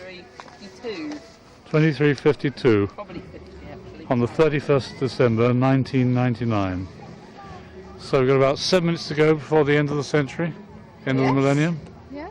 2352. 2352. Probably 50, actually. On the 31st December 1999. So we've got about 7 minutes to go before the end of the century, end of the millennium. Yeah.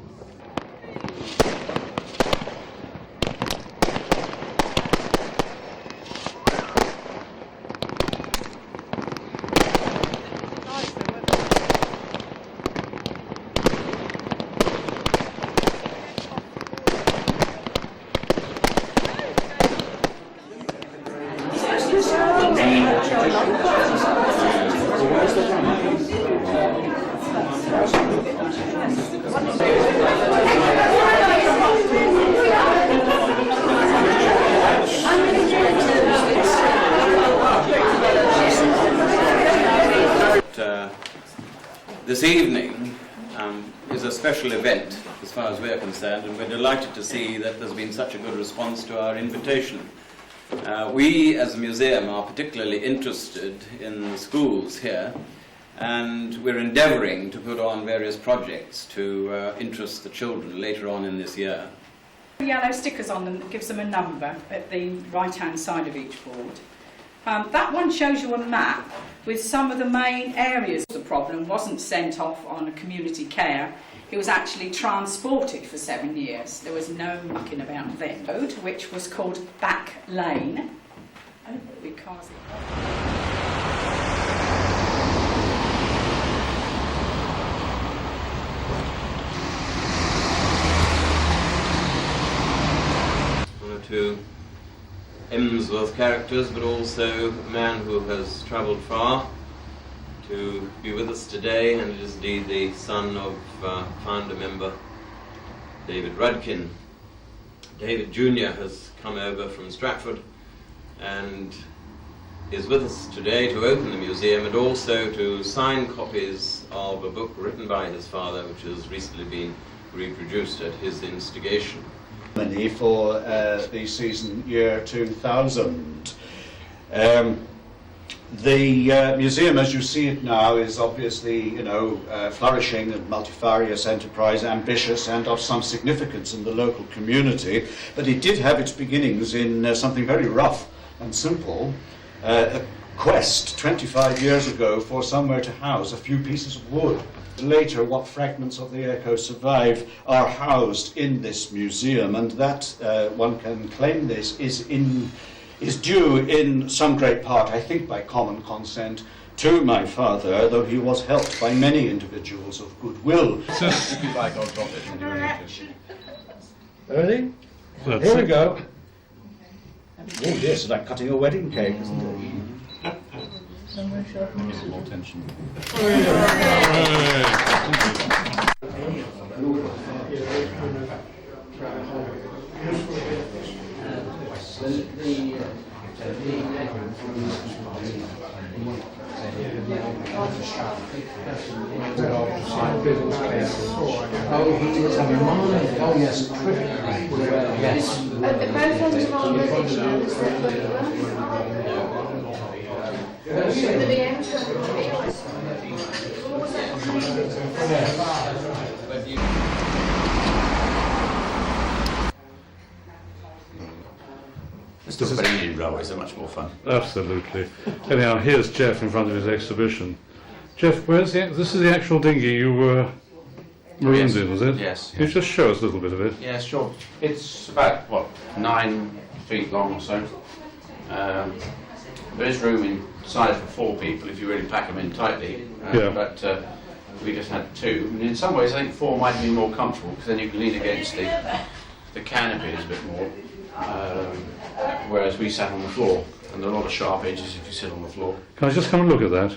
This evening is a special event as far as we're concerned, and we're delighted to see that there's been such a good response to our invitation. We as a museum are particularly interested in the schools here, and we're endeavouring to put on various projects to interest the children later on in this year. Yellow stickers on them that gives them a number at the right-hand side of each board. That one shows you a map with some of the main areas. The problem wasn't sent off on a community care. It was actually transported for 7 years. There was no mucking about then. Road, which was called Back Lane, because One or two Emsworth characters, but also a man who has travelled far to be with us today, and it is indeed the son of founder member David Rudkin. David Jr. has come over from Stratford and is with us today to open the museum and also to sign copies of a book written by his father, which has recently been reproduced at his instigation. For the season year 2000. The museum, as you see it now, is obviously, flourishing and multifarious enterprise, ambitious and of some significance in the local community. But it did have its beginnings in something very rough and simple, a quest 25 years ago for somewhere to house a few pieces of wood. Later, what fragments of the echo survive are housed in this museum, and that, one can claim this, is due in some great part, I think by common consent, to my father, though he was helped by many individuals of goodwill. If you like, I'll drop it in your Ready? Here we go. Oh yes, it's like cutting a wedding cake, isn't it? more tension. Oh yes, yes. Still Millennium railways are much more fun. Absolutely. Anyhow, here's Jeff in front of his exhibition. Jeff, this is the actual dinghy you were marines in, was it? Yes. Can you just show us a little bit of it? Yeah, sure. It's about, 9 feet long or so. There is room inside for 4 people if you really pack them in tightly. Yeah. But we just had 2. And in some ways, I think 4 might be more comfortable because then you can lean against the canopies a bit more. Whereas we sat on the floor, and there are a lot of sharp edges if you sit on the floor. Can I just come and look at that?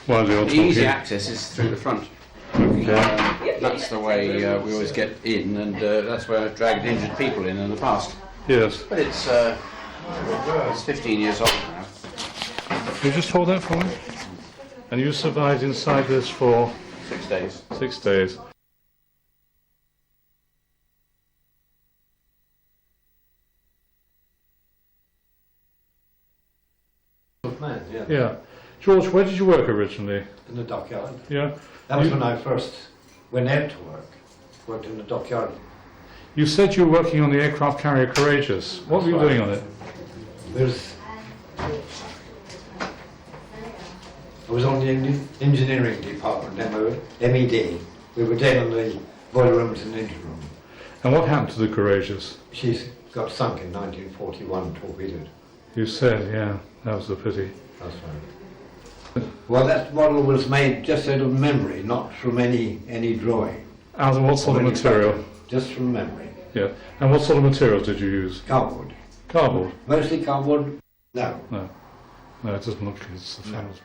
While you're talking? Easy access is through the front. Okay. That's the way we always get in, and that's where I've dragged injured people in the past. Yes. But it's 15 years old now. Can you just hold that for me? And you survived inside this for? 6 days. 6 days. Yeah. George, where did you work originally? In the dockyard. Yeah. That was when I first went out to work. Worked in the dockyard. You said you were working on the aircraft carrier Courageous. What were you doing on it? I was on the engineering department, MED. We were down on the boiler rooms and engine room. And what happened to the Courageous? She's got sunk in 1941, torpedoed. You said, yeah, that was a pity. That's right. Well, that model was made just out of memory, not from any drawing. Out of what sort of material? Just from memory. Yeah. And what sort of materials did you use? Cardboard. Cardboard? Mostly cardboard? No. No. No, it doesn't look as famous.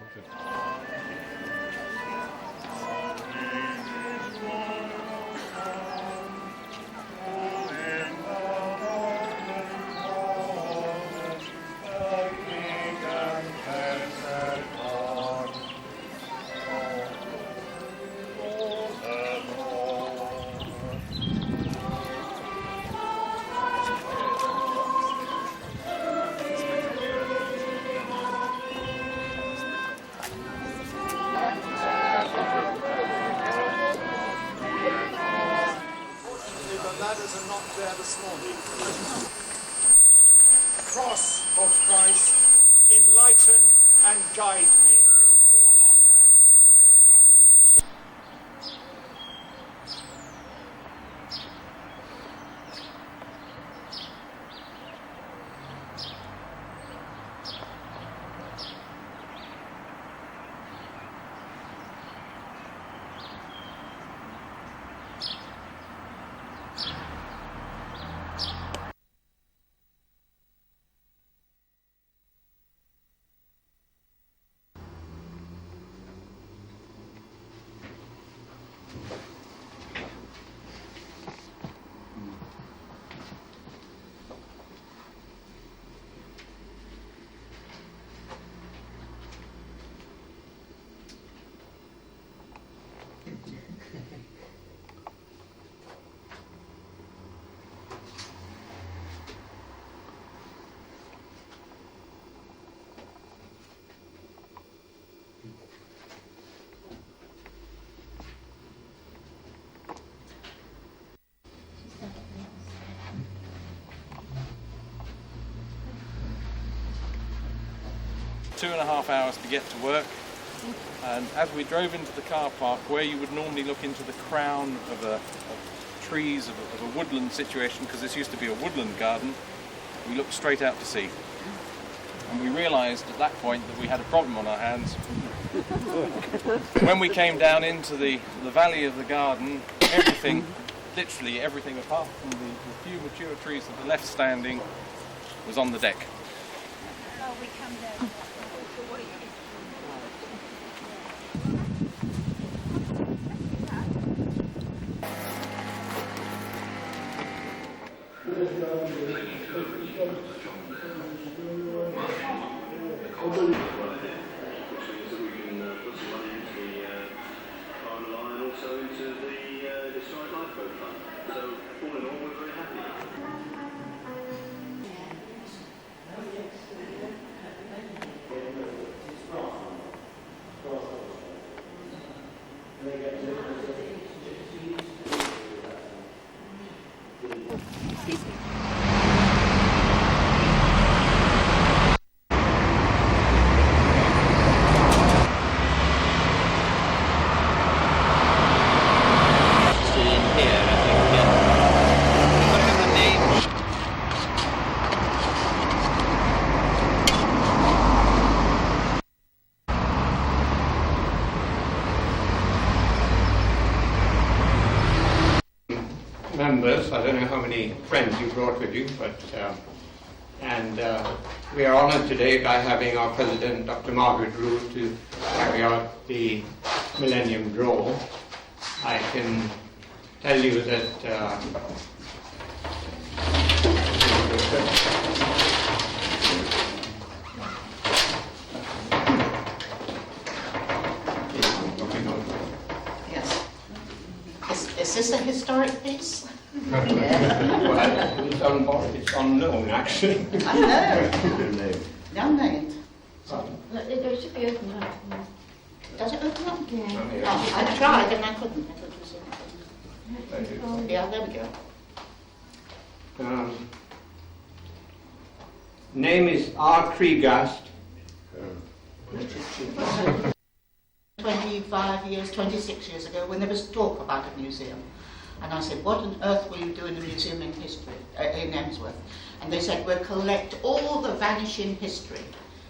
Cross of Christ, enlighten and guide me. Two and a half hours to get to work, and as we drove into the car park, where you would normally look into the crown of trees of a woodland situation, because this used to be a woodland garden, we looked straight out to sea. And we realised at that point that we had a problem on our hands. When we came down into the valley of the garden, everything, literally everything apart from the few mature trees that are left standing, was on the deck. Oh, we come down. Members, I don't know how many friends you brought with you, but we are honoured today by having our President, Dr. Margaret Root, to carry out the Millennium draw. I can tell you that yes. Is this a historic piece? well, it's unknown, actually. I know. Unnamed. It should be open up. Does it open up? Yeah. Oh, I tried and I couldn't. Yeah, there we go. Name is R. Kriegast. 25 years, 26 years ago, when there was talk about a museum. And I said, what on earth will you do in a museum in history, in Emsworth? And they said, we'll collect all the vanishing history.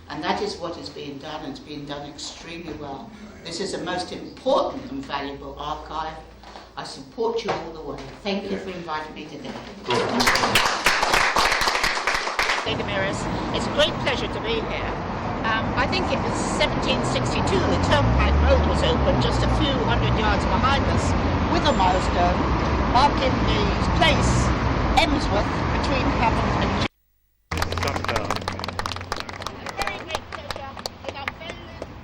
And that is what is being done, and it's being done extremely well. This is the most important and valuable archive. I support you all the way. Thank you for inviting me today. Lady Maris, it's a great pleasure to be here. I think it was 1762 the Turnpike Road was opened just a few hundred yards behind us with a milestone marking the place, Emsworth, between Hammond and very great pleasure, and I'm very,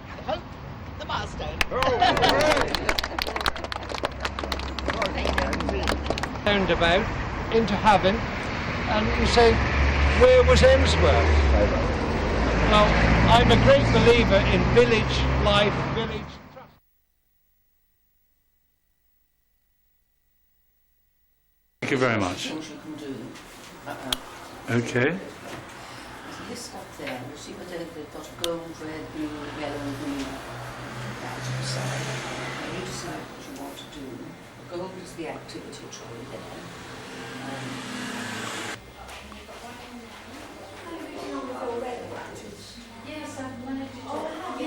I hope, the milestone. Roundabout into heaven, and you say, where was Emsworth? Well, I'm a great believer in village life, village trust. Thank you very much. Okay. This stuff there, you see where they've got gold, red, blue, yellow and green outside. And you decide what you want to do. Gold is the activity trolley there. Yes, I've wanted to do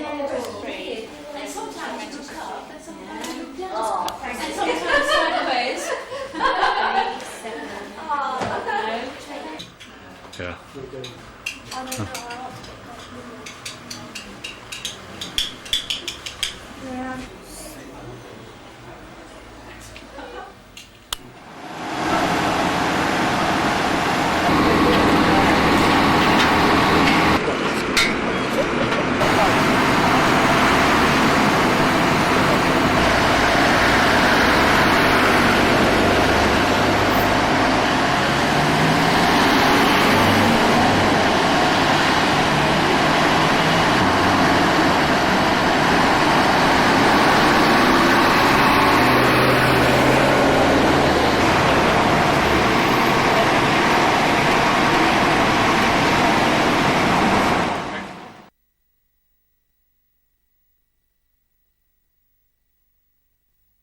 and sometimes you cut, and sometimes you don't. And sometimes sideways. Yeah.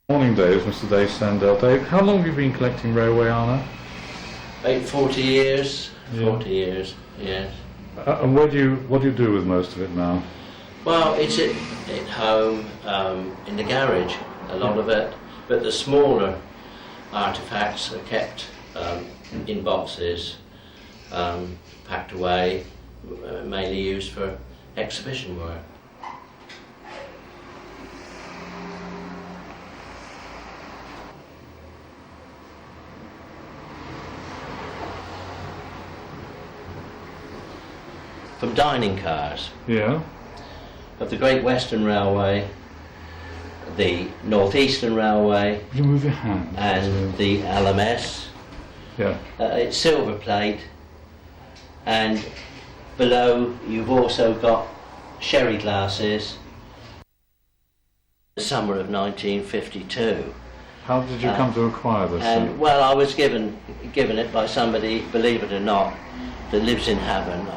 Morning, Dave. Mr. Dave Sandell. Dave, how long have you been collecting railway armour? About 40 years. Yeah. 40 years, yes. And what do you do with most of it now? Well, it's at home, in the garage, a lot of it. But the smaller artefacts are kept in boxes, packed away, mainly used for exhibition work. From dining cars. Yeah. Of the Great Western Railway, the North Eastern Railway, You move your hand. and the LMS. Yeah. It's silver plate, and below you've also got sherry glasses. The summer of 1952. How did you come to acquire this? And well, I was given it by somebody, believe it or not, that lives in Havant.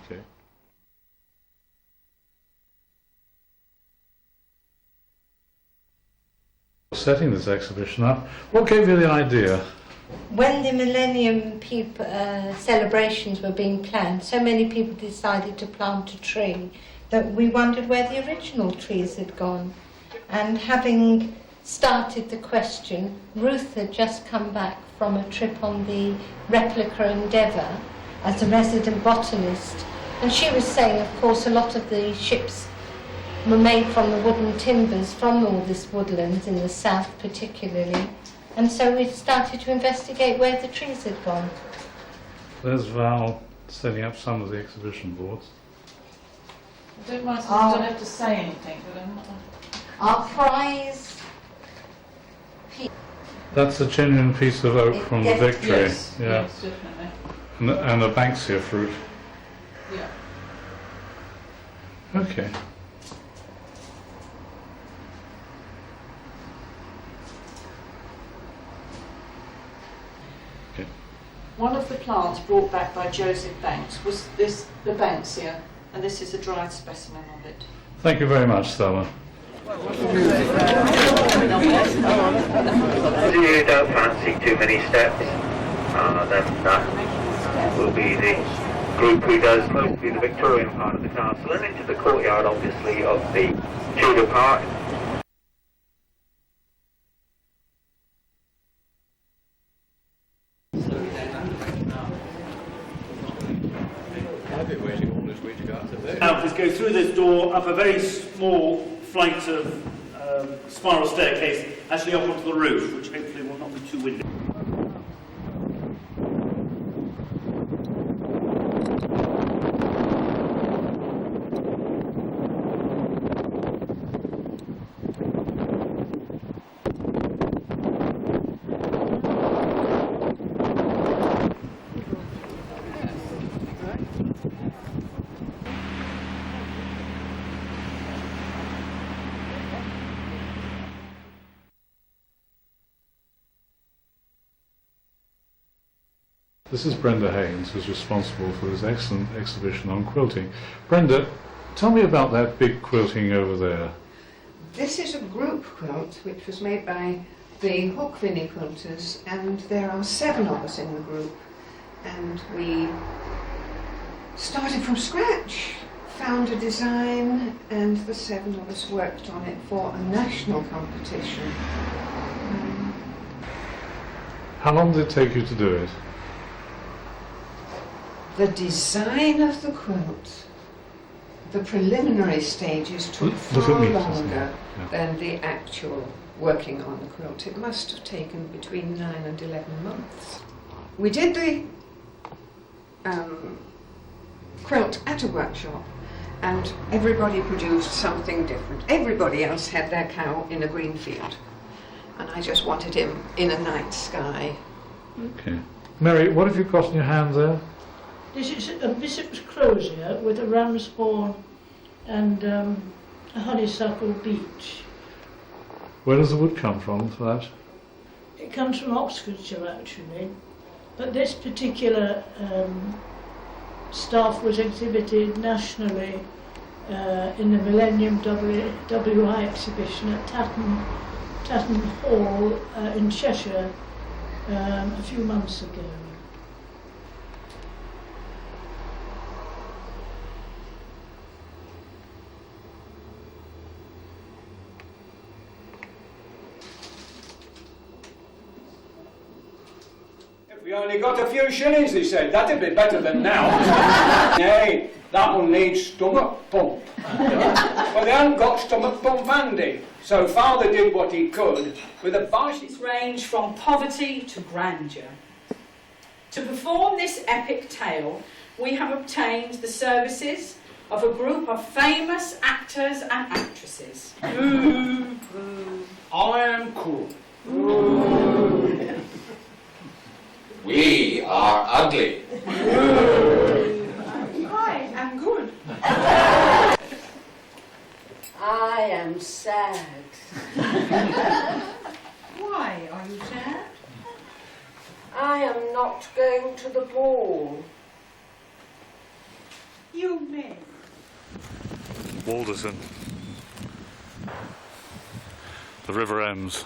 Okay. Setting this exhibition up, what gave you the idea? When the Millennium celebrations were being planned, so many people decided to plant a tree that we wondered where the original trees had gone. And having started the question, Ruth had just come back from a trip on the replica Endeavour as a resident botanist, and she was saying, of course, a lot of the ships were made from the wooden timbers from all this woodlands in the south particularly, and so we started to investigate where the trees had gone. There's Val setting up some of the exhibition boards. I don't mind, I don't have to say anything, but I'm not... Our prize... That's a genuine piece of oak from the Victory. Yes, yeah. yes, definitely. And a Banksia fruit. Yeah. Okay. Okay. one of the plants brought back by Joseph Banks was this, the Banksia, and this is a dried specimen of it. Thank you very much, Stella. If you don't fancy too many steps, then that will be the group who does mostly the Victorian part of the castle and into the courtyard, obviously, of the Tudor part. Now, just go through this door, up a very small flight of spiral staircase, actually up onto the roof, which hopefully will not be too windy. This is Brenda Haynes, who's responsible for this excellent exhibition on quilting. Brenda, tell me about that big quilting over there. This is a group quilt which was made by the Hawkvinny quilters, and there are 7 of us in the group, and we started from scratch, found a design, and the 7 of us worked on it for a national competition. How long did it take you to do it? The design of the quilt, the preliminary stages took far longer than the actual working on the quilt. It must have taken between 9 and 11 months. We did the quilt at a workshop, and everybody produced something different. Everybody else had their cow in a green field, and I just wanted him in a night sky. Okay. Mary, what have you got in your hand there? This is a bishop's crozier with a ram's horn and a honeysuckle beech. Where does the wood come from for that? It comes from Oxfordshire actually, but this particular stuff was exhibited nationally in the Millennium WI exhibition at Tatton Hall in Cheshire a few months ago. We only got a few shillings, he said. That'd be better than now. Nay, that one needs stomach pump. Well, they haven't got stomach pump handy, so father did what he could with a bicycle. It's range from poverty to grandeur. To perform this epic tale, we have obtained the services of a group of famous actors and actresses. I am cool. We are ugly. I am good. I am sad. Why are you sad? I am not going to the ball. You may. Walderton. The River Ems.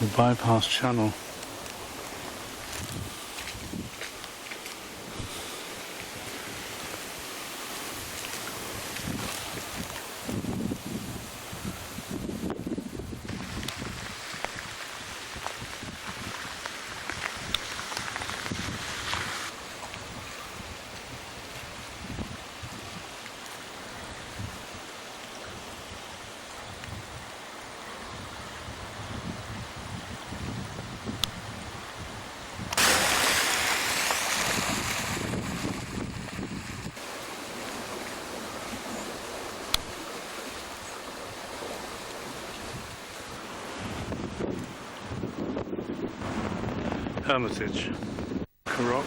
The bypass channel. Hermitage. Rock.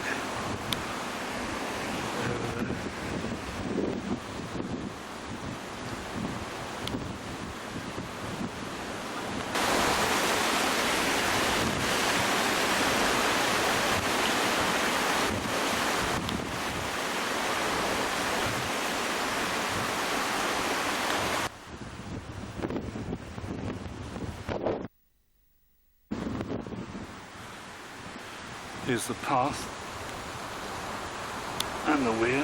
Here's the path and the weir.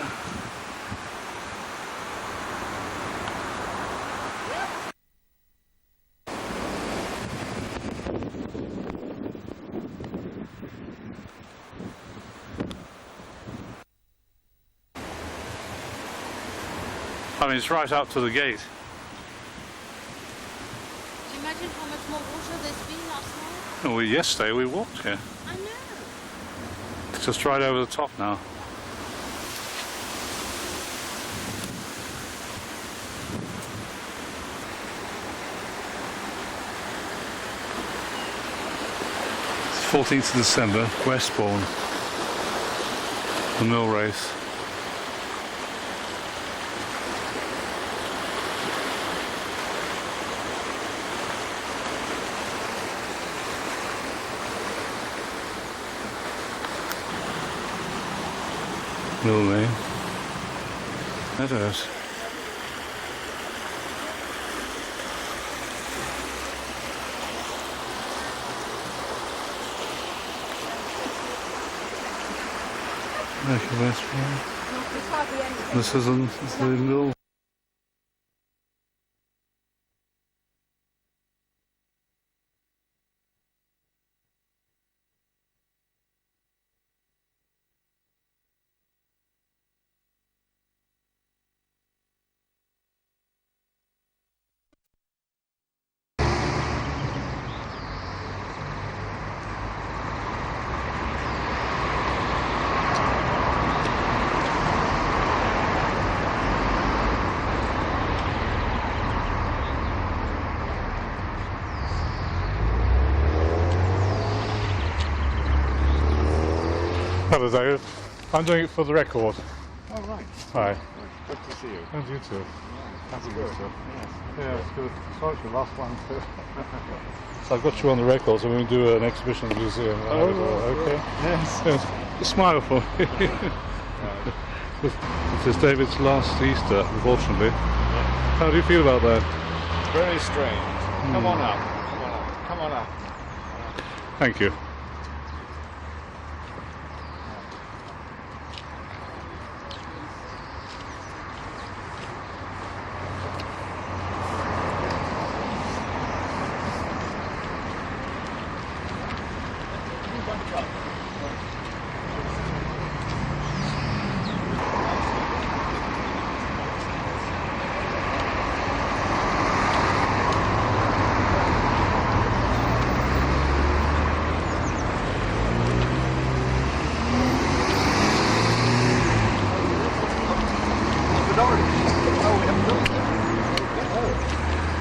I mean, it's right up to the gate. Do you imagine how much more water there's been last night? Well, yesterday we walked here. I know. It's just right over the top now. It's 14th of December, Westbourne. The mill race. Mill lane. Meadows. This isn't the mill. Hello David, I'm doing it for the record. Oh right. Hi. Good to see you. And you too. That's Good. good. Yes. Yes. Yeah, it's good. Sorry for the last one too. So I've got you on the record, so we're going to do an exhibition at the museum. Oh, okay. Yes. Yes. Smile for me. This is David's last Easter, unfortunately. Yeah. How do you feel about that? Very strange. Come on up. Come on up. Come on up. Thank you.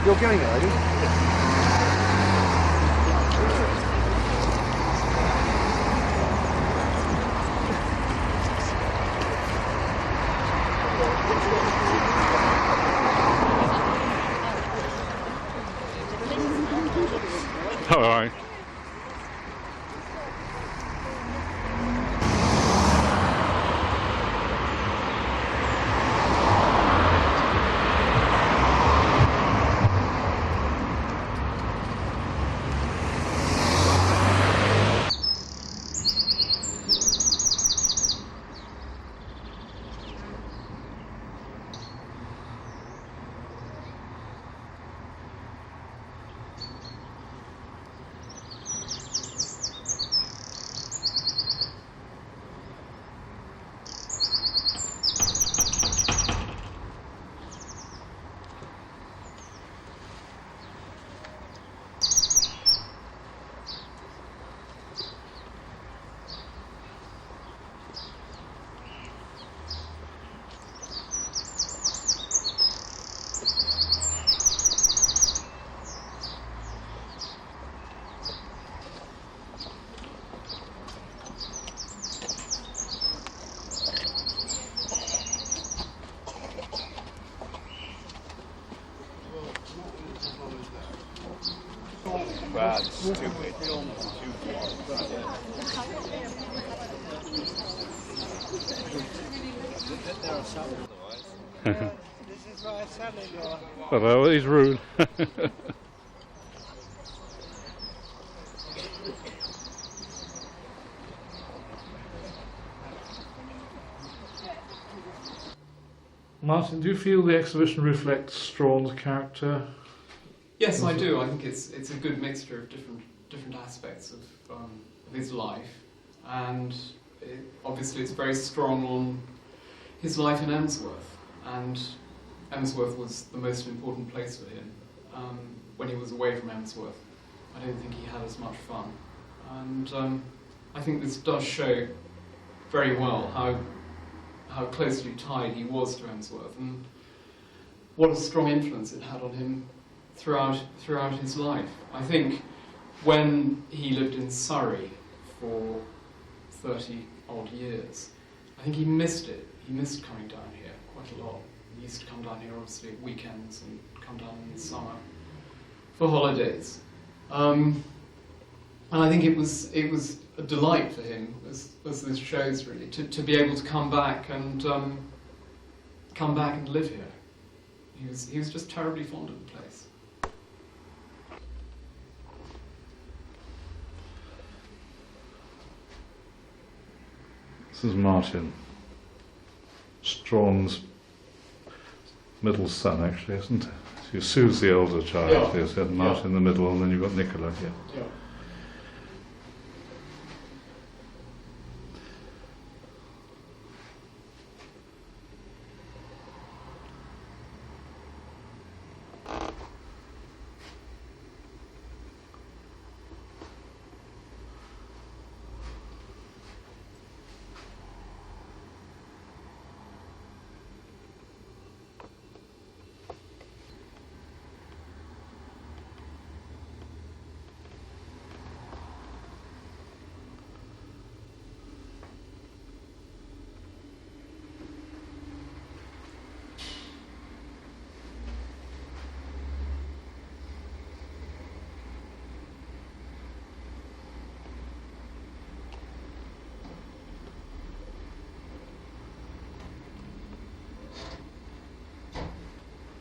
You're going there, are you? All right. That's stupid. This is my son-in-law. Hello, he's rude. Martin, do you feel the exhibition reflects Strawn's character? Yes, I do. I think it's a good mixture of different aspects of his life, and obviously it's very strong on his life in Emsworth, and Emsworth was the most important place for him. When he was away from Emsworth, I don't think he had as much fun, and I think this does show very well how closely tied he was to Emsworth, and what a strong influence it had on him throughout his life. I think when he lived in Surrey for 30 odd years, I think he missed it. He missed coming down here quite a lot. He used to come down here obviously at weekends and come down in the summer for holidays. And I think it was a delight for him, as this shows really, to be able to come back and live here. He was just terribly fond of the place. This is Martin, Strawn's middle son, actually, isn't it? So Sue's the older child, Yeah. yes, and Martin in the middle, and then you've got Nicola here. Yeah.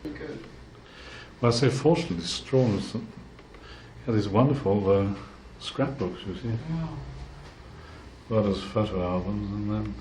Good. Well, I say fortunately Strawn had these wonderful scrapbooks, you see. Yeah. Well as photo albums, and then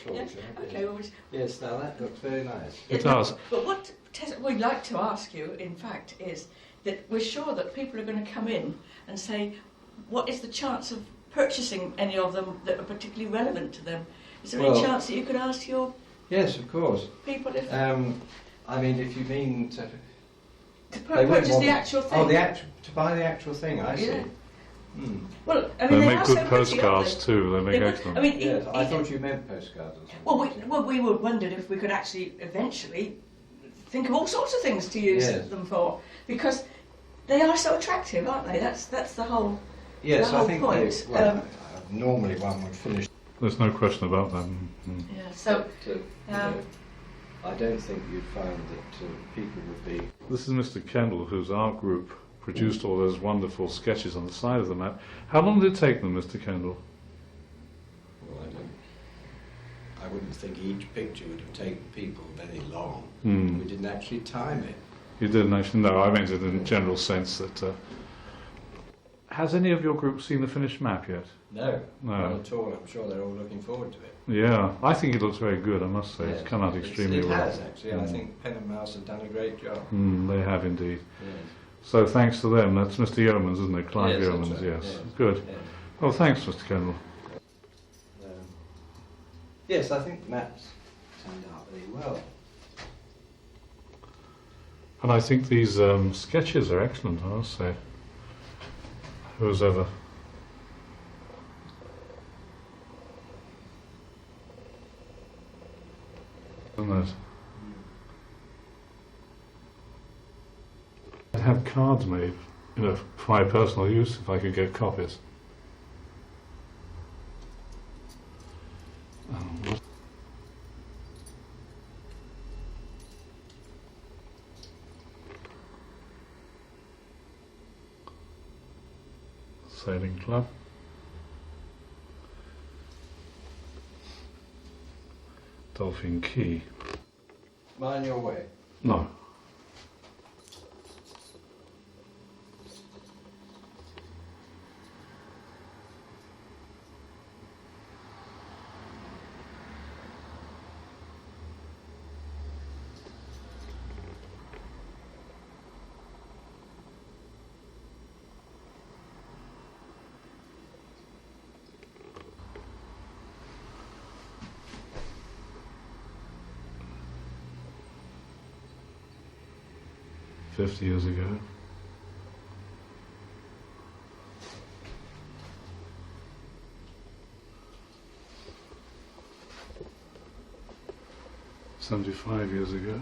torture. Okay, well, Yes, now that looks very nice. It does. But what we'd like to ask you, in fact, is that we're sure that people are going to come in and say, what is the chance of purchasing any of them that are particularly relevant to them? Is there any chance that you could ask your Yes, of course. people if... I mean, if you mean to purchase the actual thing? Oh, to buy the actual thing, I see. Yeah. Hmm. Well, I mean, they they make are good so pretty, postcards aren't too. They make would- excellent. I mean, Yes, I thought you meant postcards or something. Well, we wondered if we could actually eventually think of all sorts of things to use Yes. them for, because they are so attractive, aren't they? That's the whole Yes, the whole I think point. normally one would finish. There's no question about that. Yeah, so I don't think you'd find that people would be. This is Mr. Kendall, whose art group produced all those wonderful sketches on the side of the map. How long did it take them, Mr. Kendall? Well, I wouldn't think each picture would have taken people very long. Hmm. We didn't actually time it. You didn't actually know. I meant it in a general sense that. Has any of your group seen the finished map yet? No, No. not at all. I'm sure they're all looking forward to it. Yeah, I think it looks very good. I must say, Yes. it's come out extremely well. It has actually. I think Pen and Mouse have done a great job. They have indeed. Yes. So thanks to them. That's Mr. Yeomans, isn't it? Clive Yes, that's Yeomans, right, yes. yes, Good. yes. Oh, thanks, Mr. Kendall. Yes, I think the maps turned out very well. And I think these sketches are excellent, I must say. Who's ever. Isn't it? I'd have cards made, for my personal use if I could get copies. Sailing Club. Dolphin Key. Mine your way. No. $50 years ago. $75 years ago.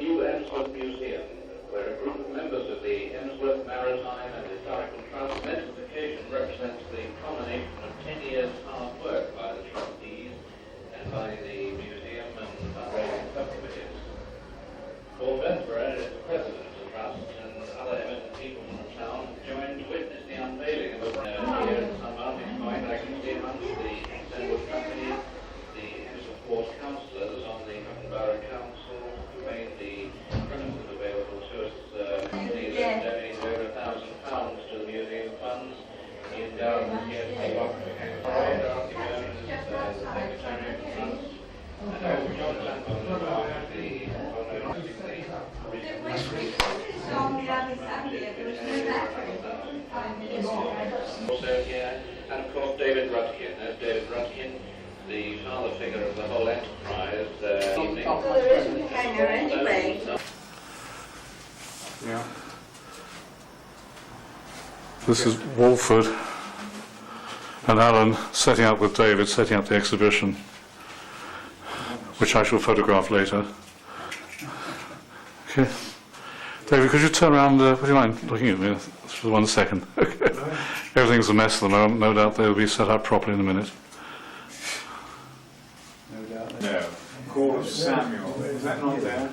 New Emsworth Museum, where a group of members of the Emsworth Maritime and Historical Trust met on occasion represents the culmination of 10 years' hard work by the trustees and by the museum and fundraising subcommittees. Paul Bethborough, as president of the trust, and other eminent people from the town joined to witness the unveiling of a brand here at St. Martin's Point. I can see amongst the assembled company the Emsworth Port councillors on the Hutton Borough Council who made the premises available to us. Company that donated over £1,000 to the museum funds. Ian Darren was here to take off the parade. Darcy Byrne is the secretary of the trust. And John Lampard was also here, and of course David Rutkin. There's David Rutkin, the father figure of the whole enterprise. Well, there isn't a hanger anyway. Yeah. This is Walford and Alan setting up with David, setting up the exhibition, which I shall photograph later. Okay. David, could you turn around, would you mind looking at me for 1 second? Okay. Everything's a mess at the moment, no doubt they'll be set up properly in a minute. No doubt. No. Call of Samuel. Is that not there?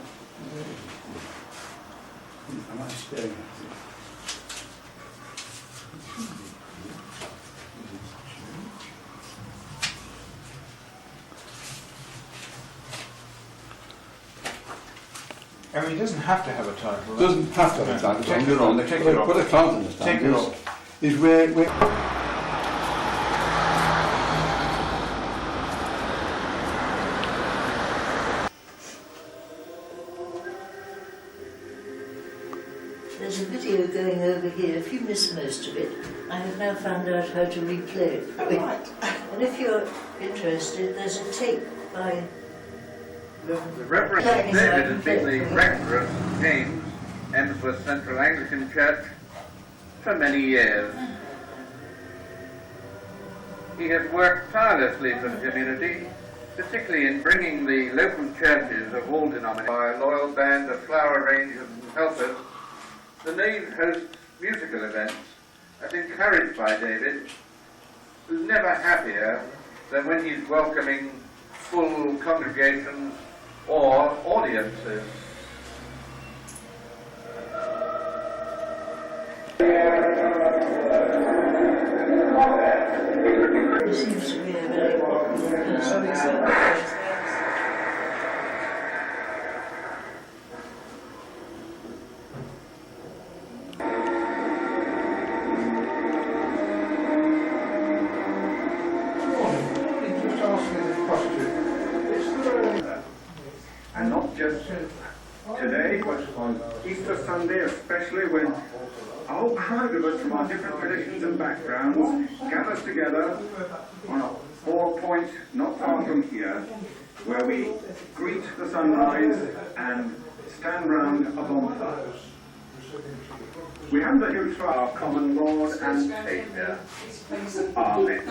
Am I staring at it? I mean, it doesn't have to have a title. It doesn't have to have a title. Take You're it on. off. Take it off. Put a cloud in the stand. Take it off. Is where There's a video going over here. If you miss most of it, I have now found out how to replay it. And if you're interested, there's a tape by The Reverend David has been the rector of James, Emsworth Central Anglican Church, for many years. He has worked tirelessly for the community, particularly in bringing the local churches of all denominations by a loyal band of flower arrangers and helpers. The nave hosts musical events as encouraged by David, who's never happier than when he's welcoming full congregations or audiences. It seems to be a very popular person. And not just today, but on Easter Sunday especially, when a whole crowd of us from our different traditions and backgrounds gathers together on a 4 point not far from here, where we greet the sunrise and stand round a bonfire. We have the huge for our common Lord and Saviour. Amen.